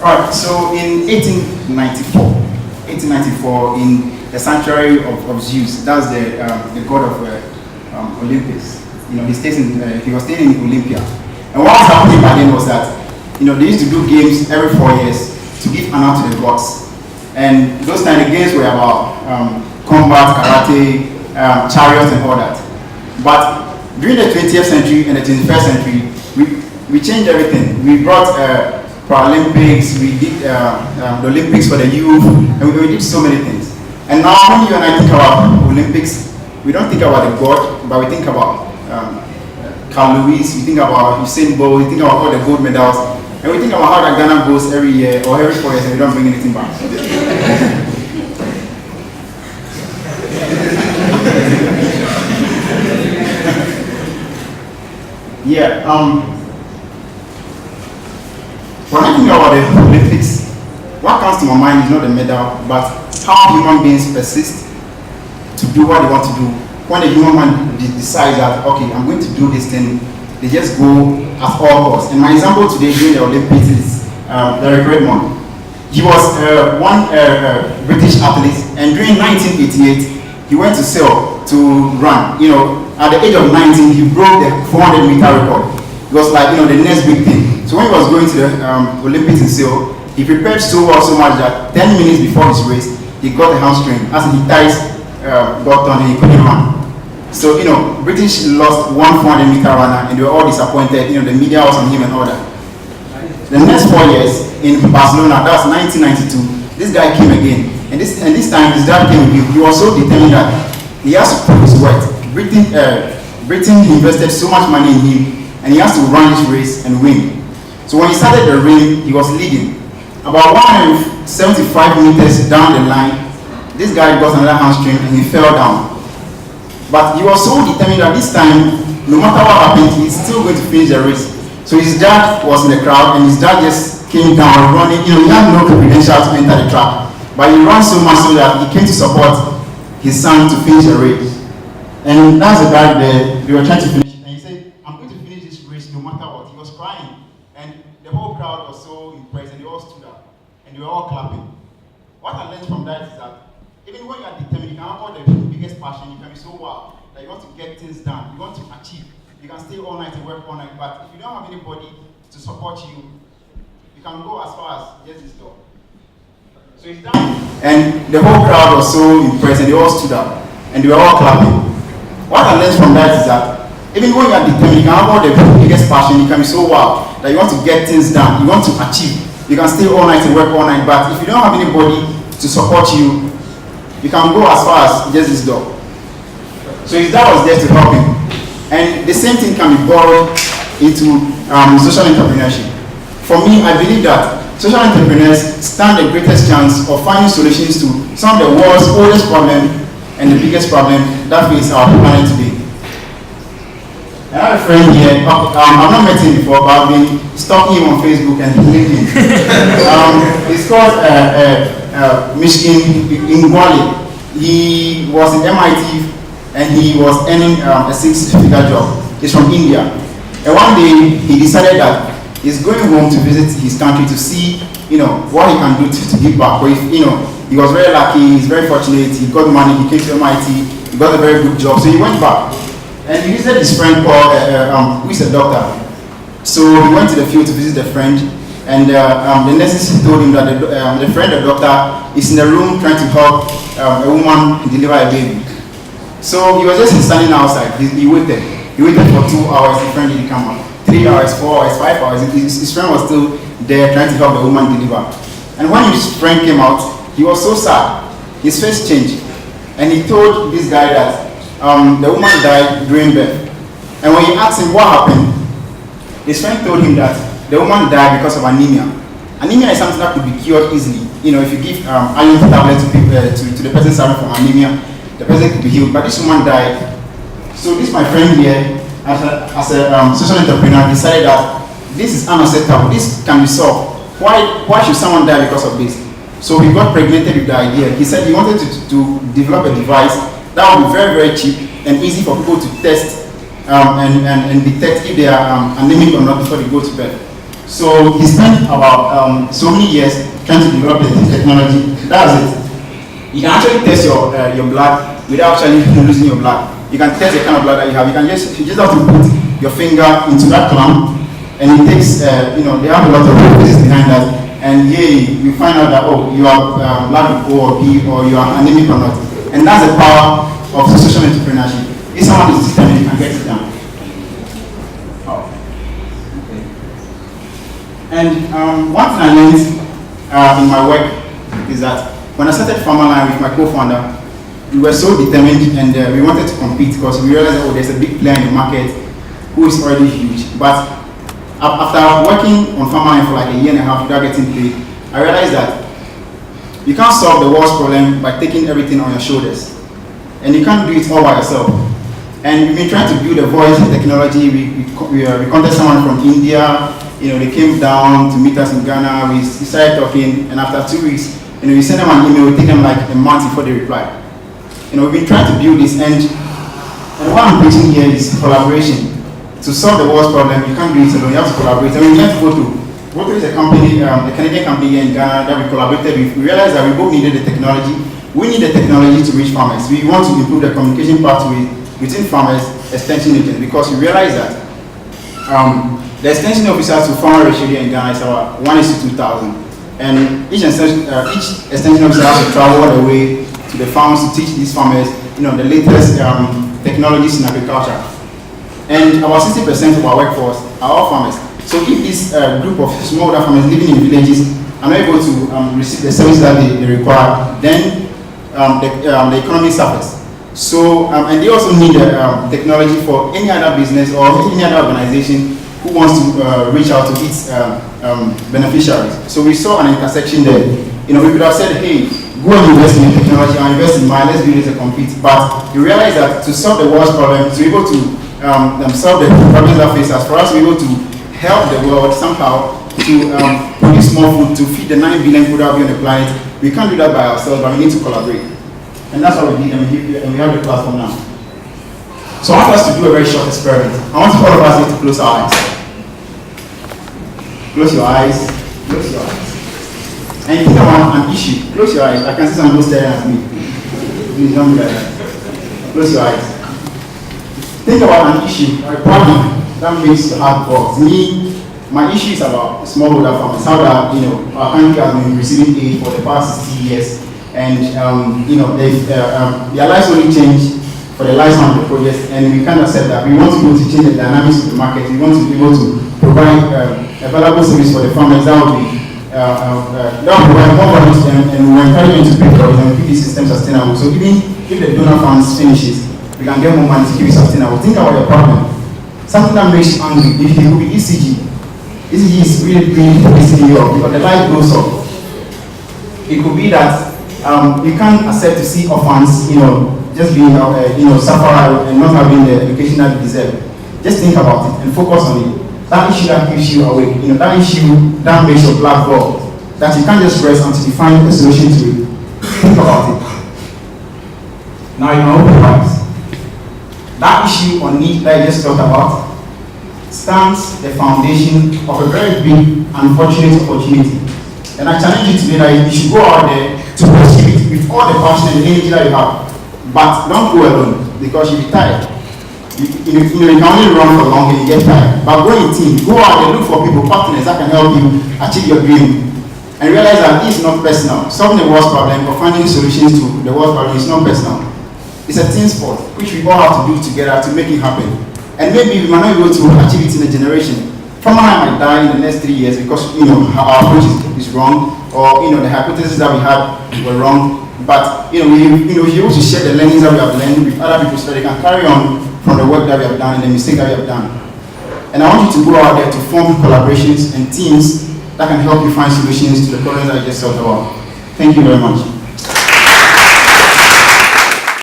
Alright, so in 1894, in the sanctuary of Zeus, that's the god of Olympus. He was staying in Olympia. And what was happening back then was that, they used to do games every 4 years to give honor to the gods. And those kind of games were about combat, karate, chariots, and all that. But during the 20th century and the 21st century, we changed everything. We brought Paralympics, we did the Olympics for the youth, and we did so many things. And now when you and I think about Olympics, we don't think about the god, but we think about Carl Lewis, we think about Usain Bolt, we think about all the gold medals, and we think about how that Ghana goes every year or every 4 years and we don't bring anything back. Yeah, when I think about the Olympics, what comes to my mind is not the medal, but how human beings persist to do what they want to do. When the human man decides that, okay, I'm going to do this thing, they just go at all costs. And my example today during the Olympics is Derek Redmond. He was one British athlete, and during 1988, he went to sail to run. At the age of 19, he broke the 400-meter record. It was like, the next big thing. So when he was going to the Olympics in sail, he prepared so well, so much that 10 minutes before his race, he got a hamstring. As his thighs got done, and he couldn't run. So, British lost one 400-meter runner, and they were all disappointed. The media was on him and all that. The next 4 years in Barcelona, that's 1992, this guy came again. And this time, his dad came with him. He was so determined that he has to prove his worth. Britain invested so much money in him, and he has to run this race and win. So when he started the race, he was leading. About 175 meters down the line, this guy got another hamstring and he fell down. But he was so determined that this time, no matter what happened, he's still going to finish the race. So his dad was in the crowd, and his dad just came down running. He had no credentials to enter the track, but he ran so much so that he came to support his son to finish the race. And that's the guy they were trying to finish it, and he said, I'm going to finish this race no matter what. He was crying, and the whole crowd was so impressed, and they all stood up, and they were all clapping. What I learned from that is that even when you are determined, you can have all the biggest passion, you can be so wild, that you want to get things done, you want to achieve. You can stay all night and work all night, but if you don't have anybody to support you, you can go as far as just this door. So it's done. And the whole crowd was so impressed, and they all stood up, and they were all clapping. What I learned from that is that even when you are determined, you can have all the biggest passion, you can be so wild that you want to get things done, you want to achieve. You can stay all night and work all night, but if you don't have anybody to support you, you can go as far as just this door. So his dad was there to help him. And the same thing can be borrowed into social entrepreneurship. For me, I believe that social entrepreneurs stand the greatest chance of finding solutions to some of the world's oldest problems and the biggest problem that faces our planet today. I have a friend here, I've not met him before, but I've been stalking him on Facebook and LinkedIn. He's called Michigan Ingwali. He was in MIT and he was earning a 6-figure job. He's from India. And one day he decided that he's going home to visit his country to see, what he can do to give back. Or if, he was very lucky, he's very fortunate, he got money, he came to MIT, he got a very good job, so he went back. And he visited his friend called, who is a doctor. So he went to the field to visit the friend, and the nurses told him that the friend, the doctor, is in the room trying to help a woman deliver a baby. So he was just standing outside, he waited. He waited for 2 hours, the friend didn't come up. 3 hours, 4 hours, 5 hours, his friend was still there trying to help the woman deliver. And when his friend came out, he was so sad. His face changed. And he told this guy that the woman died during birth. And when he asked him what happened, his friend told him that the woman died because of anemia. Anemia is something that could be cured easily. If you give iron tablets to the person suffering from anemia, the person could be healed. But this woman died. So this my friend here, as a social entrepreneur, decided that this is unacceptable. This can be solved. Why should someone die because of this? So he got pregnant with the idea. He said he wanted to develop a device that would be very, very cheap and easy for people to test and detect if they are anemic or not before they go to bed. So he spent about so many years trying to develop the technology. That's it. You can actually test your blood without actually losing your blood. You can test the kind of blood that you have. You just have to put your finger into that clamp, and it takes they have a lot of physics behind that, and you find out that you are blood O or B, or you are anemic or not. And that's the power of social entrepreneurship. If someone is determined, you can get it done. And one thing I learned in my work is that when I started Farmerline with my co-founder, we were so determined, and we wanted to compete because we realized that there's a big player in the market who is already huge. But after working on Farmerline for like a year and a half without getting paid, I realized that you can't solve the world's problem by taking everything on your shoulders, and you can't do it all by yourself. And we've been trying to build a voice technology. We contacted someone from India. They came down to meet us in Ghana. We started talking, and after 2 weeks, we sent them an email. It took them like a month before they replied. We've been trying to build this, and what I'm preaching here is collaboration. To solve the world's problem, you can't do it alone. You have to collaborate. And we went to Voto is a company, a Canadian company here in Ghana that we collaborated with. We realized that we both needed the technology. We need the technology to reach farmers. We want to improve the communication pathway between farmers, extension agents, because we realized that the extension officers to farmer ratio here in Ghana is about 1:2,000. And each extension officer has to travel all the way to the farms to teach these farmers, the latest technologies in agriculture. And about 60% of our workforce are all farmers. So if this group of smallholder farmers living in villages are not able to receive the services that they require, then the economy suffers. So, and they also need technology for any other business or any other organization who wants to reach out to its beneficiaries. So we saw an intersection there. We could have said, hey, go and invest in technology, or invest in mine, let's do this and compete. But you realize that to solve the world's problem, to be able to solve the problems that face us, for us to be able to help the world somehow to produce more food, to feed the 9 billion food that will be on the planet, we can't do that by ourselves, but we need to collaborate. And that's what we did, and we have the platform now. So I want us to do a very short experiment. I want all of us here to close our eyes. Close your eyes. Close your eyes. And think about an issue. Close your eyes. I can see someone staring at me. Please don't do that. Close your eyes. Think about an issue, a problem that makes your heart pulse. Me, my issue is about smallholder farmers. How that our country has been receiving aid for the past 60 years, and their lives only change for the lifespan of the project, and we kind of said that we want to be able to change the dynamics of the market. We want to be able to provide a valuable service for the farmers that will provide more value to them, and we're encouraging them to pay for it and keep the system sustainable. So even if the donor funds finishes, we can get more money to keep it sustainable. Think about your problem. Something that makes you angry. If it could be ECG. ECG is really pissing you off because the light goes off. It could be that you can't accept to see orphans, just being suffer and not having the education that they deserve. Just think about it and focus on it. That issue that keeps you awake, that issue that makes your blood boil, that you can't just rest until you find a solution to it. Think about it. Now you can open your eyes. That issue or need that I just talked about stands the foundation of a very big, unfortunate opportunity. And I challenge you today that you should go out there to pursue it with all the passion and energy that you have. But don't go alone, because you'll be tired. You can only run for long and you get tired. But go in team, go out and look for people, partners that can help you achieve your dream. And realize that this is not personal. Solving the world's problem or finding solutions to the world's problem is not personal. It's a team sport, which we all have to do together to make it happen. And maybe we might not be able to achieve it in a generation. Farmerline might die in the next 3 years because our approach is wrong, or the hypotheses that we had were wrong. But we're able to share the learnings that we have learned with other people so that they can carry on from the work that we have done and the mistake that we have done. And I want you to go out there to form collaborations and teams that can help you find solutions to the problems that I just talked about. Thank you very much.